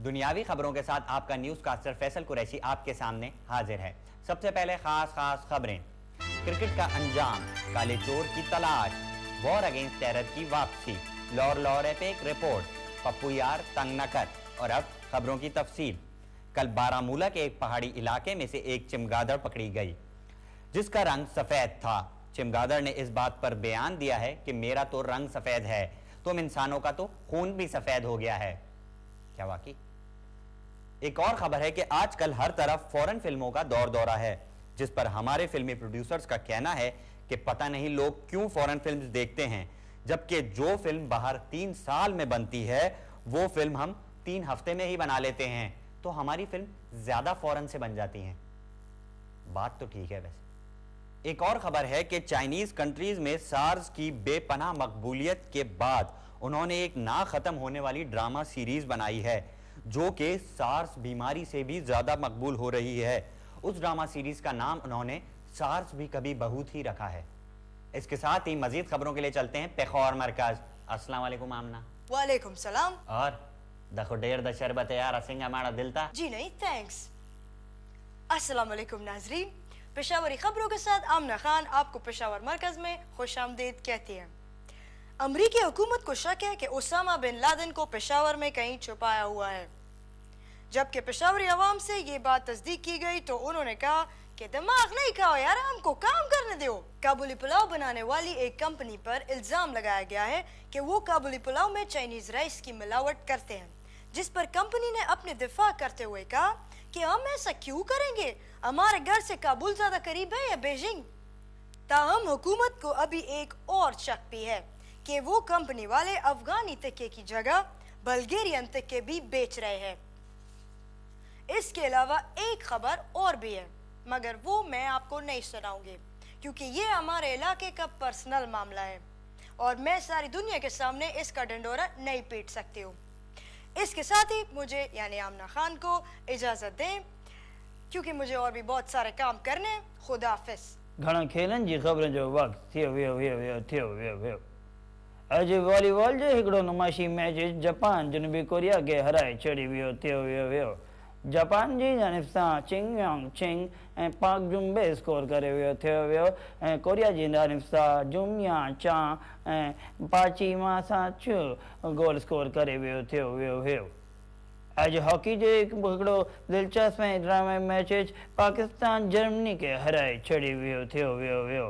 दुनियावी खबरों के साथ आपका न्यूज कास्टर फैसल कुरैशी आपके सामने हाजिर है। सबसे पहले खास खबरें। क्रिकेट का अंजाम, काले चोर की तलाश, वॉर अगेंस्ट टेरर की वापसी, लॉर एपिक रिपोर्ट, पप्पू यार तंग न कर। और अब खबरों की तफसील। कल बारामूला के एक पहाड़ी इलाके में से एक चमगादड़ पकड़ी गई जिसका रंग सफेद था। चमगादड़ ने इस बात पर बयान दिया है कि मेरा तो रंग सफेद है, तुम इंसानों का तो खून भी सफेद हो गया है। क्या वाकई? एक और खबर है कि आजकल हर तरफ फॉरेन फिल्मों का दौर दौरा है, जिस पर हमारे फिल्मी प्रोड्यूसर्स का कहना है कि पता नहीं लोग क्यों फॉरेन फिल्म्स देखते हैं, जबकि जो फिल्म बाहर 3 साल में बनती है वो फिल्म हम 3 हफ्ते में ही बना लेते हैं, तो हमारी फिल्म ज्यादा फॉरेन से बन जाती हैं। बात तो ठीक है। वैसे एक और खबर है कि चाइनीज कंट्रीज में सार्स की बेपनाह मकबूलियत के बाद उन्होंने एक ना खत्म होने वाली ड्रामा सीरीज बनाई है जो कि सार्स बीमारी से भी ज्यादा मकबूल हो रही है। उस ड्रामा सीरीज का नाम उन्होंने सार्स भी कभी बहुत ही रखा है। इसके साथ ही मजीद खबरों के लिए चलते हैं पेखौर मरकज। अस्सलाम वालेकुम आमना। वालेकुम सलाम। और दखुडेर द शरबत यार असिंग हमारा दिल था। जी नहीं, थैंक्स। अस्सलाम वालेकुम नाजरीन, पेशावरी खबरों के साथ आमना खान आपको पेशावर मरकज में खुशामदीद कहती है। अमरीकी हुकूमत को शक है कि उसामा बिन लादेन को पेशावर में कहीं छुपाया हुआ है। जबकि पेशावरी अवाम से ये बात तस्दीक की गई तो उन्होंने कहा कि दिमाग नहीं खाओ यार, हमको काम करने दो। काबुली पुलाव बनाने वाली एक कंपनी पर इल्जाम लगाया गया है कि वो काबुली पुलाव में चाइनीज राइस की मिलावट करते हैं, जिस पर कंपनी ने अपने दिफा करते हुए कहा कि हम ऐसा क्यों करेंगे, हमारे घर से काबुल ज्यादा करीब है या बीजिंग। ताहम हुकूमत को अभी एक और शक भी है कि वो कंपनी वाले अफगानी टिक्के की जगह बल्गेरियन टिक्के भी बेच रहे हैं। इसके अलावा एक खबर और भी है, मगर वो मैं आपको नहीं सुनाऊंगी क्योंकि ये हमारे इलाके का पर्सनल मामला है और मैं सारी दुनिया के सामने इसका डंडोरा नहीं पीट सकती हूँ। इसके साथ ही मुझे यानी आमना खान को इजाजत दें क्योंकि मुझे और भी बहुत सारे काम करने हैं। खुदा हाफिज। घणा खेलनि जी ख़बरनि जो वक़्तु थियो वियो। अॼु वॉलीबॉल जो हिकिड़ो नुमाइशी मैच जापान जनूबी कोरिया खे हराए छॾी वियो। जापान जी जानिब सां चिंग यांग चिंग ऐं पाक जुम्बे स्कोर करे वियो ऐं कोरिया जी जानिब सां जुम या चा ऐं पाची मा सां चु गोल स्कोर करे वियो। अॼु हॉकी जो हिकिड़ो दिलचस्प ऐं ड्रामे मैच पाकिस्तान जर्मनी खे हराए छॾी वियो।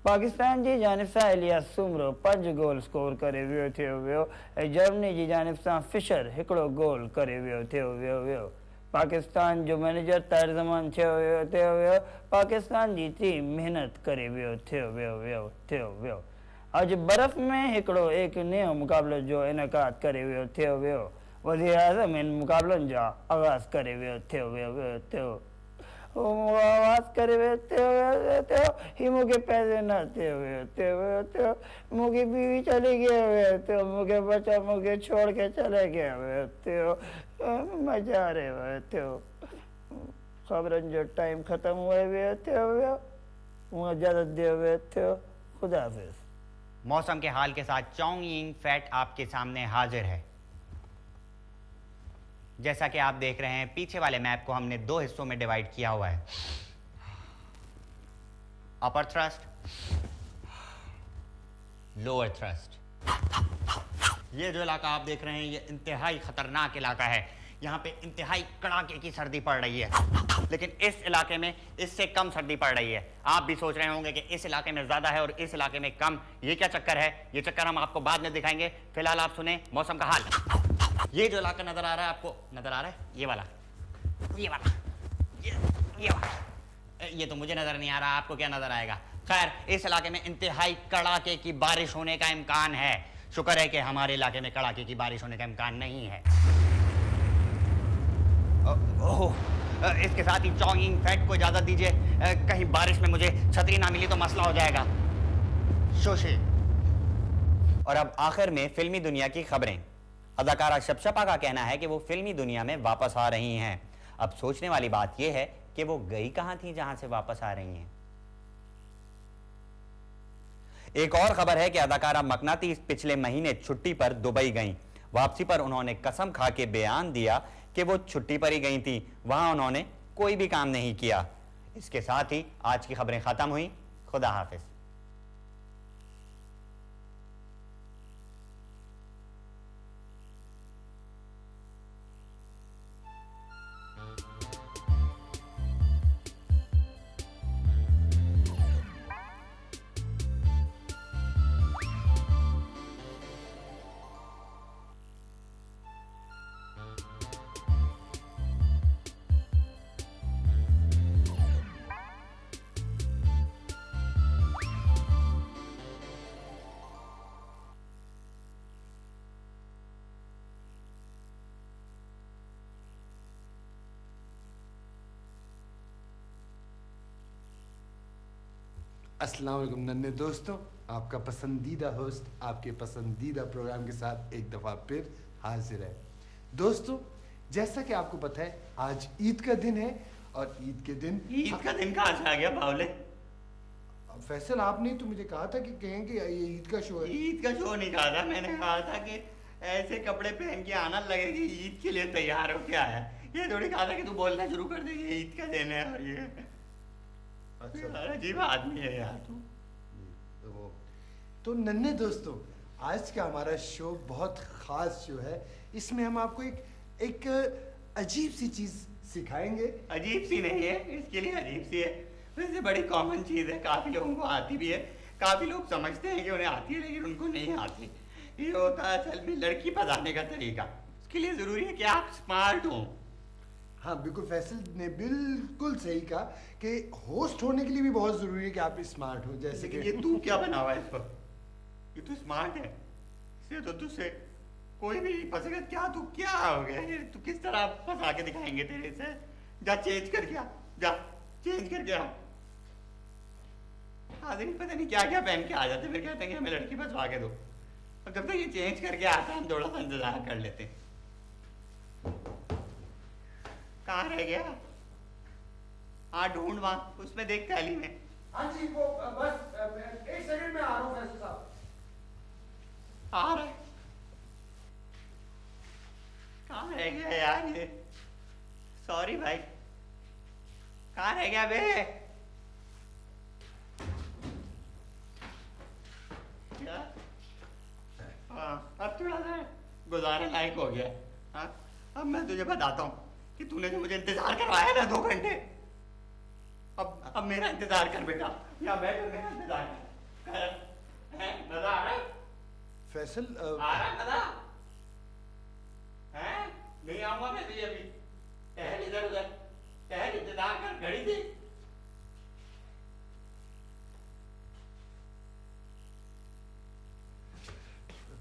पाकिस्तान जी जानिब सां इलियास सुमरो 5 गोल स्कोर करे वियो ऐं जर्मनी जी जानिब सां फिशर हिकिड़ो गोल करे वियो। पाकिस्तान जो मैनेजर तर्जमान थियो वियो। पाकिस्तान जी टीम मेहनत करे वियो। अॼु बर्फ़ में हिकिड़ो एक नयो मुक़ाबले जो इनकाद करे वियो। वज़ीर आज़म इन मुक़ाबलनि जा आगाज़ करे वियो। आवाज़ करे वियो ही मूंखे पैसे न थियो मूंखे बीवी चली गया मूंखे बच्चा मूंखे छोड़ के चले गया मज़ा आ रहे ख़बरनि जो टाइम ख़त्म हुए वियो मुझे इजाज़त दियो वियो। खुदा हाफिज़। मौसम के हाल के साथ चोंगयिंग फैक्ट आपके सामने हाजिर है। जैसा कि आप देख रहे हैं पीछे वाले मैप को हमने 2 हिस्सों में डिवाइड किया हुआ है, अपर थ्रस्ट, लोअर थ्रस्ट। ये जो इलाका आप देख रहे हैं ये इंतहाई खतरनाक इलाका है। यहाँ पे इंतहाई कड़ाके की सर्दी पड़ रही है, लेकिन इस इलाके में इससे कम सर्दी पड़ रही है। आप भी सोच रहे होंगे कि इस इलाके में ज्यादा है और इस इलाके में कम, ये क्या चक्कर है? ये चक्कर हम आपको बाद में दिखाएंगे। फिलहाल आप सुने मौसम का हाल। ये जो इलाका नजर आ रहा है आपको, नजर आ रहा है ये वाला, ये तो मुझे नजर नहीं आ रहा, आपको क्या नजर आएगा? खैर, इस इलाके में इंतहाई कड़ाके की बारिश होने का इम्कान है। शुक्र है कि हमारे इलाके में कड़ाके की बारिश होने का इम्कान नहीं है। इसके साथ ही चोंगयिंग फैक्ट को इजाजत दीजिए, कहीं बारिश में मुझे छतरी ना मिली तो मसला हो जाएगा। शोशे। और अब आखिर में फिल्मी दुनिया की खबरें। अदाकारा शपशपा का कहना है कि वो फिल्मी दुनिया में वापस आ रही हैं। अब सोचने वाली बात यह है कि वो गई कहां थी जहां से वापस आ रही हैं। एक और खबर है कि अदाकारा मकनाती पिछले महीने छुट्टी पर दुबई गईं। वापसी पर उन्होंने कसम खा के बयान दिया कि वो छुट्टी पर ही गई थी, वहां उन्होंने कोई भी काम नहीं किया। इसके साथ ही आज की खबरें खत्म हुई। खुदा हाफिज। अस्सलाम वालेकुम नन्हे दोस्तों, आपका पसंदीदा होस्ट आपके पसंदीदा प्रोग्राम के साथ एक दफ़ा फिर हाजिर है। दोस्तों, जैसा कि आपको पता है आज ईद का दिन है और ईद के दिन कहाँ से आ गया बावले? फैसल, आपने तो मुझे कहा था कि कहेंगे ये ईद का शो है। ईद का शो नहीं कहा था, मैंने कहा था कि ऐसे कपड़े पहन के आना लगे कि ईद के लिए तैयार हो के आया। ये थोड़ी कहा था कि तू बोलना शुरू कर दे ये ईद का दिन है और ये अच्छा, अजीब आदमी है यार तू। तो नन्हे दोस्तों, आज का हमारा शो बहुत ख़ास शो है। इसमें हम आपको एक अजीब सी चीज़ सिखाएंगे। अजीब सी नहीं है, इसके लिए अजीब सी है, वैसे बड़ी कॉमन चीज़ है, काफ़ी लोगों को आती भी है। काफ़ी लोग समझते हैं कि उन्हें आती है लेकिन उनको नहीं आती। ये होता है असल में लड़की फंसाने का तरीका। उसके लिए ज़रूरी है कि आप स्मार्ट हों। हाँ बिल्कुल, फैसल ने बिल्कुल सही कहा कि होस्ट होने के लिए भी बहुत ज़रूरी है कि आप स्मार्ट हो। जैसे कि ये तू क्या बना हुआ है इस पर? ये तू स्मार्ट है, इसे तो तुझसे कोई भी नहीं फंसेगा। क्या तू क्या हो गया? ये तू किस तरह फंसा के दिखाएंगे तेरे से? जा चेंज करके आ, जा चेंज करके आ। आदमी पता नहीं क्या क्या पहन के आ जाते, फिर कहते हैं कि हमें लड़की फंसवा के दो। और जब तक ये चेंज करके आता हम थोड़ा सा इंतजार कर लेते हैं। कहाँ रह गया? हाँ ढूंढ वहाँ, उसमें देख थैली में। हाँ जी, वो बस एक सेकंड में आ रहा हूँ फैसल साहब। आ रहा है। कहाँ रह गया यार ये? सॉरी भाई, कहाँ रह गया बे? क्या? हाँ, अब थोड़ा सा गुजारे लायक हो गया। हाँ, अब मैं तुझे बताता हूँ कि तूने जो मुझे इंतजार करवाया ना 2 घंटे, अब मेरा इंतजार कर बेटा। या बैठ और मेरा इंतजार कर। हैं? मजा आ रहा है? फैसल आ रहा है मजा? हैं? नहीं आऊंगा मैं तुझे अभी। टहल इधर उधर, टहल, इंतजार कर, घड़ी देख।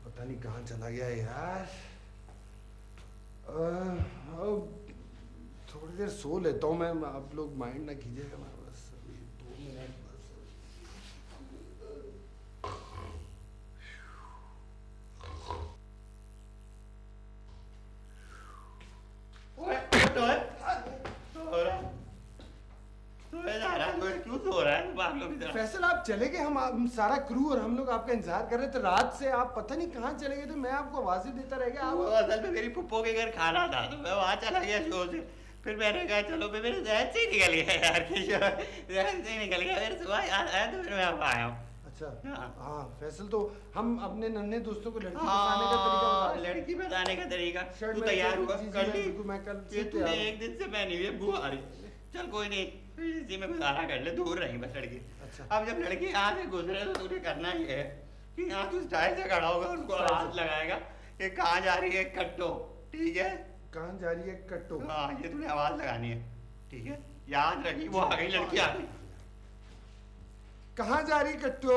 पता नहीं कहाँ चला गया यार। थोड़ी देर सो लेता हूँ मैं, आप लोग माइंड ना कीजिएगा। मैं बस अभी 2 मिनट बस। क्यों सो रहा है बाप लोग इधर? फैसल, आप चले गए, हम सारा क्रू और हम लोग आपका इंतजार कर रहे थे रात से। आप पता नहीं कहाँ चले गए थे, मैं आपको आवाज़ें देता रह गया। वो आप असल में मेरी पुप्पो के घर खाना था तो मैं वहाँ चला गया शो से। फिर मैंने कहा चलो, फिर मेरे जहन से ही निकल गया यार कि जहन से ही निकल गया। फिर सुबह याद आया तो फिर मैं अब आया हूँ। अच्छा हाँ। हाँ फैसल, तो हम अपने नन्हे दोस्तों को लड़की फंसाने का तरीका बता रहे हैं। लड़की बताने का तरीका। शर्ट तू में तैयार हुआ? जी, जी, कर ली? बिल्कुल, मैं कल से ये तूने तैयार हूँ। एक दिन से पहनी हुई है, बुआ आ रही। चल कोई नहीं, इसी में गुजारा कर ले, दूर रही बस लड़की। अच्छा। अब जब लड़की यहाँ से गुजरे तो तूने करना ये है कि यहाँ तू स्टाइल से खड़ा होगा, उनको हाथ लगाएगा कि कहाँ जा रही है कट्टो, ठीक है? कहाँ जा रही है कट्टो? हाँ, ये तूने आवाज लगानी है, ठीक है? याद रखी, वो आ गई लड़की, आ गई। कहाँ जा रही है कट्टो?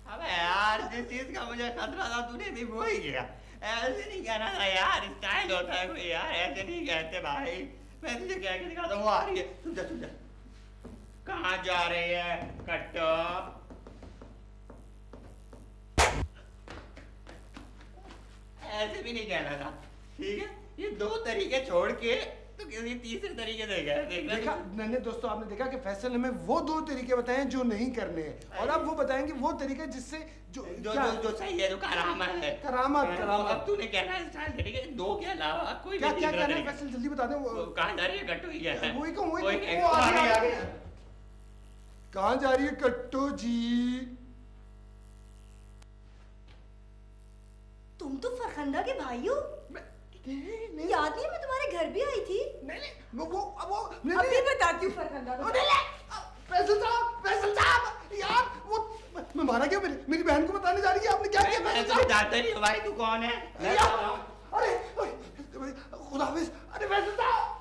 अबे यार, जिस चीज का मुझे खतरा था तूने भी वो ही किया। ऐसे नहीं कहना था यार, स्टाइल होता है कोई यार, ऐसे नहीं कहते भाई। मैं तुझे कह के दिखाता हूँ, वो आ रही है, तुम जा। कहाँ जा रही है कट्टो? ऐसे भी नहीं कहना था, ठीक है? ये 2 तरीके छोड़ के तो किसी तीसरे तरीके से गया देखना। देखा नन्हे दोस्तों, आपने देखा कि फैसल हमें वो 2 तरीके बताए हैं जो नहीं करने हैं, और अब वो बताएंगे वो तरीके जिससे जो जो सही है, जो करामत है। करामत अब तूने कहना है स्टाइल तरीके 2 के अलावा कोई क्या भी क्या तीसरा कहना है तरीका। फैसल, जल्दी बता दें। कहाँ जा रही है कट्टू ही है। वही को वही वो आ गई। कहाँ जा रही है कट्टू जी? तुम तो फरखंदा के भाई हो। नहीं याद नहीं, मैं तुम्हारे घर भी आई थी। नहीं वो अभी बताती हूँ फरखंदा को। फैसल साहब यार, वो मैं मारा क्या? मेरी बहन को बताने जा रही है, आपने क्या किया? मैं तो जानता नहीं हूँ भाई, तू कौन है? अरे खुदा हाफिज। अरे फैसल साहब,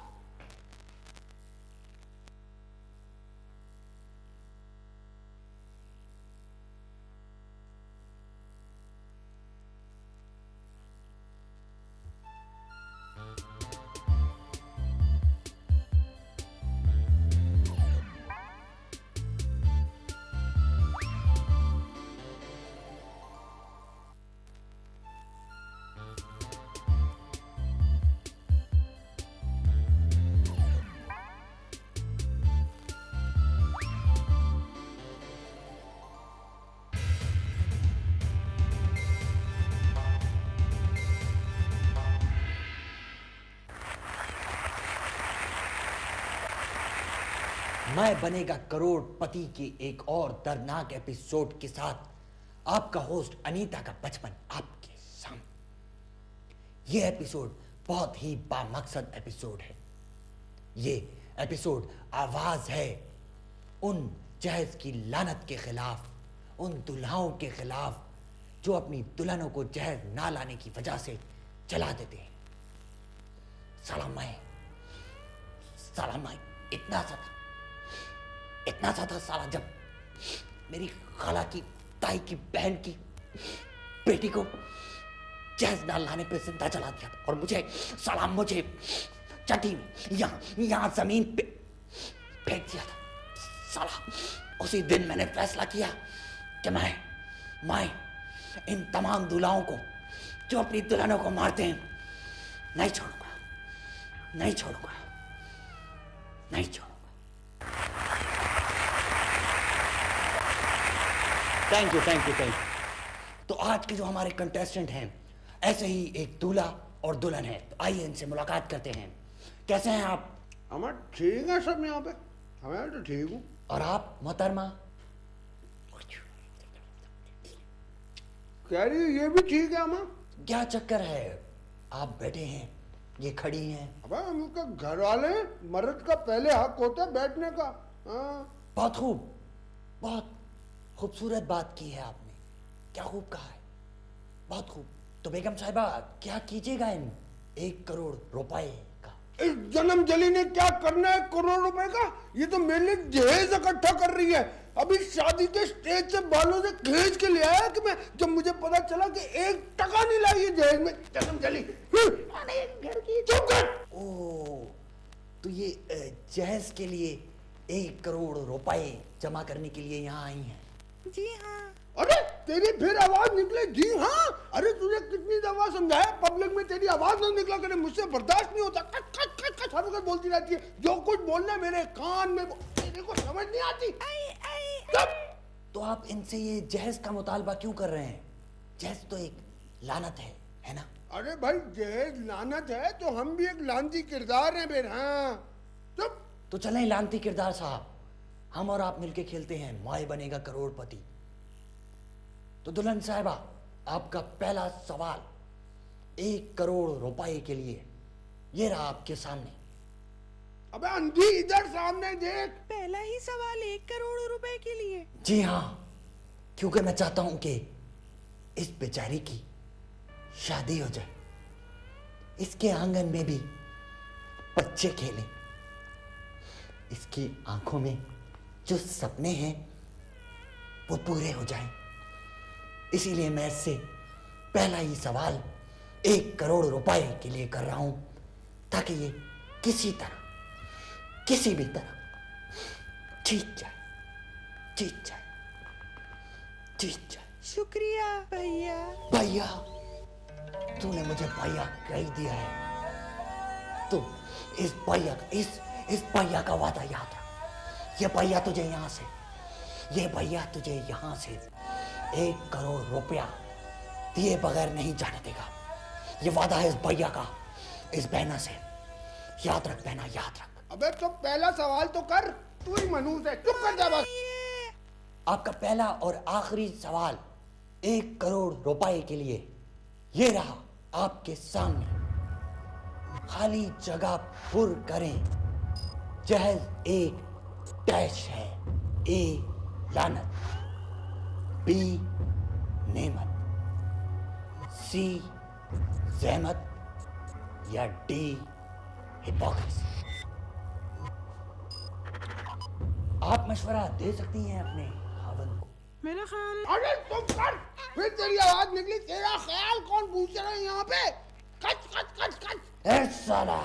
मैं बनेगा करोड़पति के एक और दर्दनाक एपिसोड के साथ आपका होस्ट अनीता का बचपन आपके सामने। ये एपिसोड बहुत ही बामकसद एपिसोड है। ये एपिसोड आवाज है उन जहेज की लानत के खिलाफ, उन दुल्हाओं के खिलाफ जो अपनी दुल्हनों को जहेज ना लाने की वजह से जला देते हैं। साला मैं इतना सा था साला, जब मेरी खाला की ताई की बहन की बेटी को जहेज ना लाने पे जिंदा जला दिया था, और मुझे चटी यहाँ जमीन पे फेंक दिया था। साला उसी दिन मैंने फैसला किया कि मैं इन तमाम दूल्हाओं को जो अपनी दुल्हनों को मारते हैं नहीं छोड़ूंगा। Thank you. तो आज के जो हमारे कंटेस्टेंट हैं, ऐसे ही एक दूल्हा और दुल्हन है। तो आइए इनसे मुलाकात करते हैं। कैसे हैं आप? हमें ठीक है सब यहाँ पे, हमें तो ठीक हूँ। और आप मोहतरमा? कह रही है ये भी ठीक है हमें। क्या चक्कर है, आप बैठे हैं, ये खड़ी हैं। अबे उनका घर वाले, मर्द का पहले हक होता है बैठने का। बहुत खूबसूरत बात की है आपने, क्या खूब कहा है, बहुत खूब। तो बेगम साहिबा क्या कीजिएगा इन 1 करोड़ रुपए का? इस जन्म जली ने क्या करना है करोड़ रुपए का? ये तो मेरे लिए जहेज इकट्ठा कर रही है। अभी शादी के स्टेज से बालों से खींच के ले आया कि मैं, जब मुझे पता चला कि 1 टका नहीं लाई है जहेज में, जन्म जली। चुप कर। ओ, तो ये जहेज के लिए 1 करोड़ रुपए जमा करने के लिए यहाँ आई हैं? जी हाँ। अरे तेरी फिर आवाज निकले जी हाँ। अरे तुझे कितनी दफा समझाया, पब्लिक में तेरी आवाज ना निकला करे, मुझसे बर्दाश्त नहीं होता। कट कट कट कट हर वक्त बोलती रहती है, जो कुछ बोलना है मेरे कान में, तेरे को समझ नहीं आती। तो आप इनसे ये जहेज का मुतालबा क्यों कर रहे हैं? जहेज तो एक लानत है ना? अरे भाई जहेज लानत है तो हम भी एक लानती किरदार हैं फिर। हाँ चुप। तो चलें लानती किरदार साहब, हम और आप मिलके खेलते हैं मैं बनेगा करोड़पति। तो दुल्हन साहिबा, आपका पहला सवाल 1 करोड़ रुपए के लिए, ये रहा आपके सामने। अबे अंधी इधर सामने देख। पहला ही सवाल 1 करोड़ रुपए के लिए? जी हाँ, क्योंकि मैं चाहता हूं कि इस बेचारी की शादी हो जाए, इसके आंगन में भी बच्चे खेलें, इसकी आंखों में जो सपने हैं वो पूरे हो जाएं। इसीलिए मैं इससे पहला ही सवाल 1 करोड़ रुपए के लिए कर रहा हूं, ताकि ये किसी भी तरह जीत जाए। शुक्रिया भैया। भैया, तूने मुझे भैया कह दिया है। तुम इस भैया का वादा याद रख। ये भैया तुझे यहाँ से 1 करोड़ रुपया दिए बगैर नहीं जाने देगा। ये वादा है इस भैया का, इस बहना से। याद रख बहना, याद रख। अबे तो पहला सवाल तो कर, तू ही मनूस है, चुप कर जा बस। आपका पहला और आखिरी सवाल 1 करोड़ रुपए के लिए ये रहा आपके सामने। खाली जगह पुर करें। जहज एक डैश है, ए लानत, बी नेमत, सी जहमत या डी हिपोक्रेसी। आप मशवरा दे सकती हैं अपने खावंद को। मेरा ख्याल अरे तुम कर, फिर तेरी आवाज निकली। तेरा ख्याल कौन पूछ रहा है यहाँ पे? कच कच कच कच। ए साला,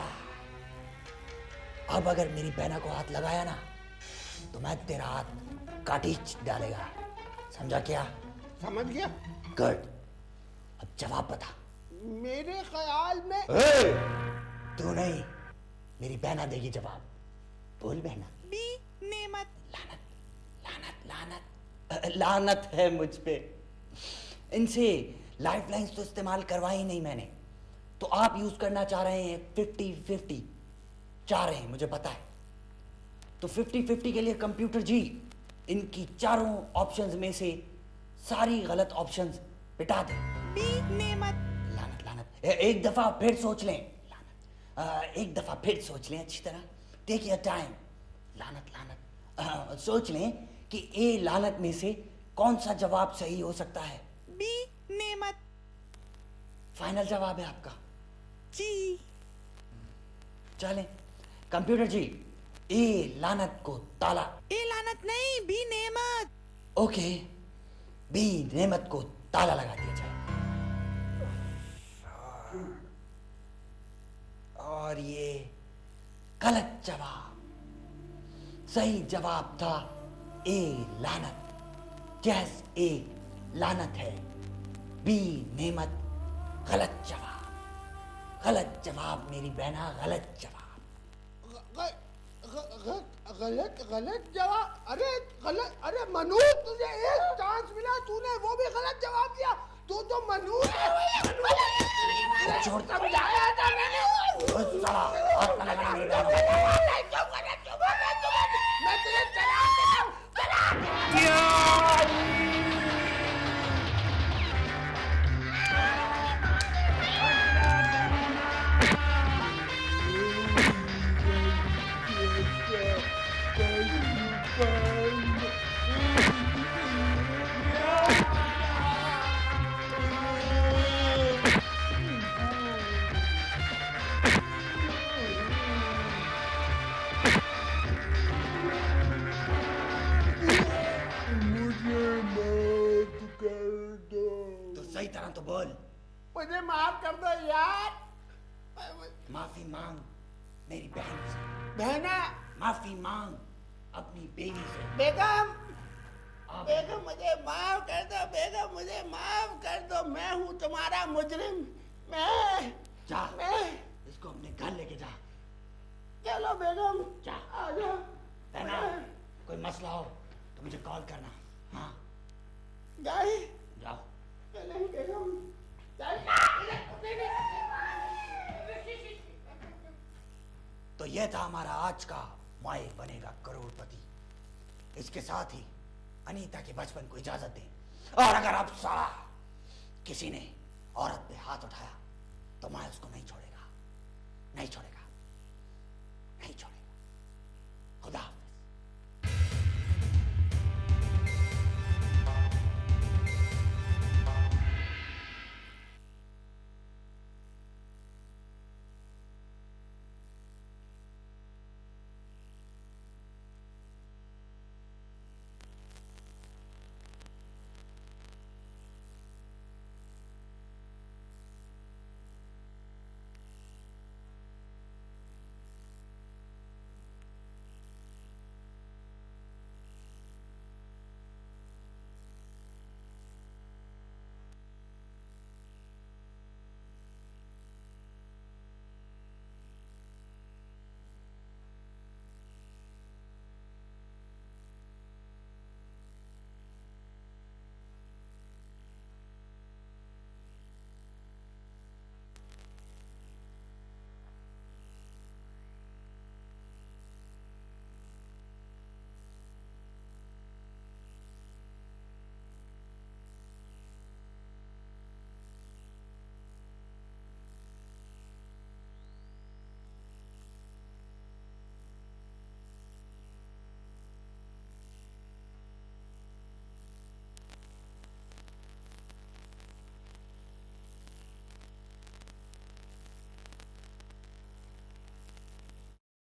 अब अगर मेरी बहना को हाथ लगाया ना तो मैं तेरा हाथ काटीच डालेगा, समझा क्या? समझ गया। गुड। अब जवाब बता। मेरे ख्याल में तू नहीं, मेरी बहना देगी जवाब। बोल बहना। बी नेमत। लानत है मुझ पे। इनसे लाइफ लाइन्स तो इस्तेमाल करवाई नहीं मैंने, तो आप यूज करना चाह रहे हैं 50-50 चाह रहे हैं, मुझे पता है। तो 50-50 के लिए कंप्यूटर जी इनकी चारों ऑप्शंस में से सारी गलत ऑप्शंस मिटा दे। बी नेमत। लानत। एक दफा फिर सोच लें। लानत। एक दफा फिर सोच लें अच्छी तरह। Take your time. लानत। सोच लें कि ए लानत में से कौन सा जवाब सही हो सकता है। बी नेमत। फाइनल जवाब है आपका? जी। चलें कंप्यूटर जी, ए लानत को ताला। ए लानत नहीं, बी नेमत। ओके, बी नेमत को ताला लगा दिया जाए। और ये गलत जवाब। सही जवाब था ए लानत। जैस ए लानत है, बी नेमत गलत जवाब। गलत जवाब मेरी बहना, गलत जवाब। गलत जवाब? अरे मनु, तुझे एक चांस मिला, तूने वो भी गलत जवाब दिया। तू तो मनु है। समझाया था मैंने। मैं तुझे चला देता हूँ। सही तरह तो बोल। मुझे माफ कर दो यार। माफी मांग मेरी बहन से। बहना। माफी मांग अपनी बेबी से। बेगम, बेगम मुझे माफ कर दो। बेगम मुझे माफ कर दो। मैं हूँ तुम्हारा मुजरिम। मैं इसको अपने घर लेके जा। चलो बेगम, जा। आ जाओ। बहना, कोई मसला हो तो मुझे कॉल करना। हाँ जाए। जाओ। चलें बेगम। तो यह था हमारा आज का माए बनेगा करोड़पति। इसके साथ ही अनीता के बचपन को इजाजत दें। और अगर अब साला किसी ने औरत पे हाथ उठाया तो मैं उसको नहीं छोड़ेगा। खुदा हाफिज़।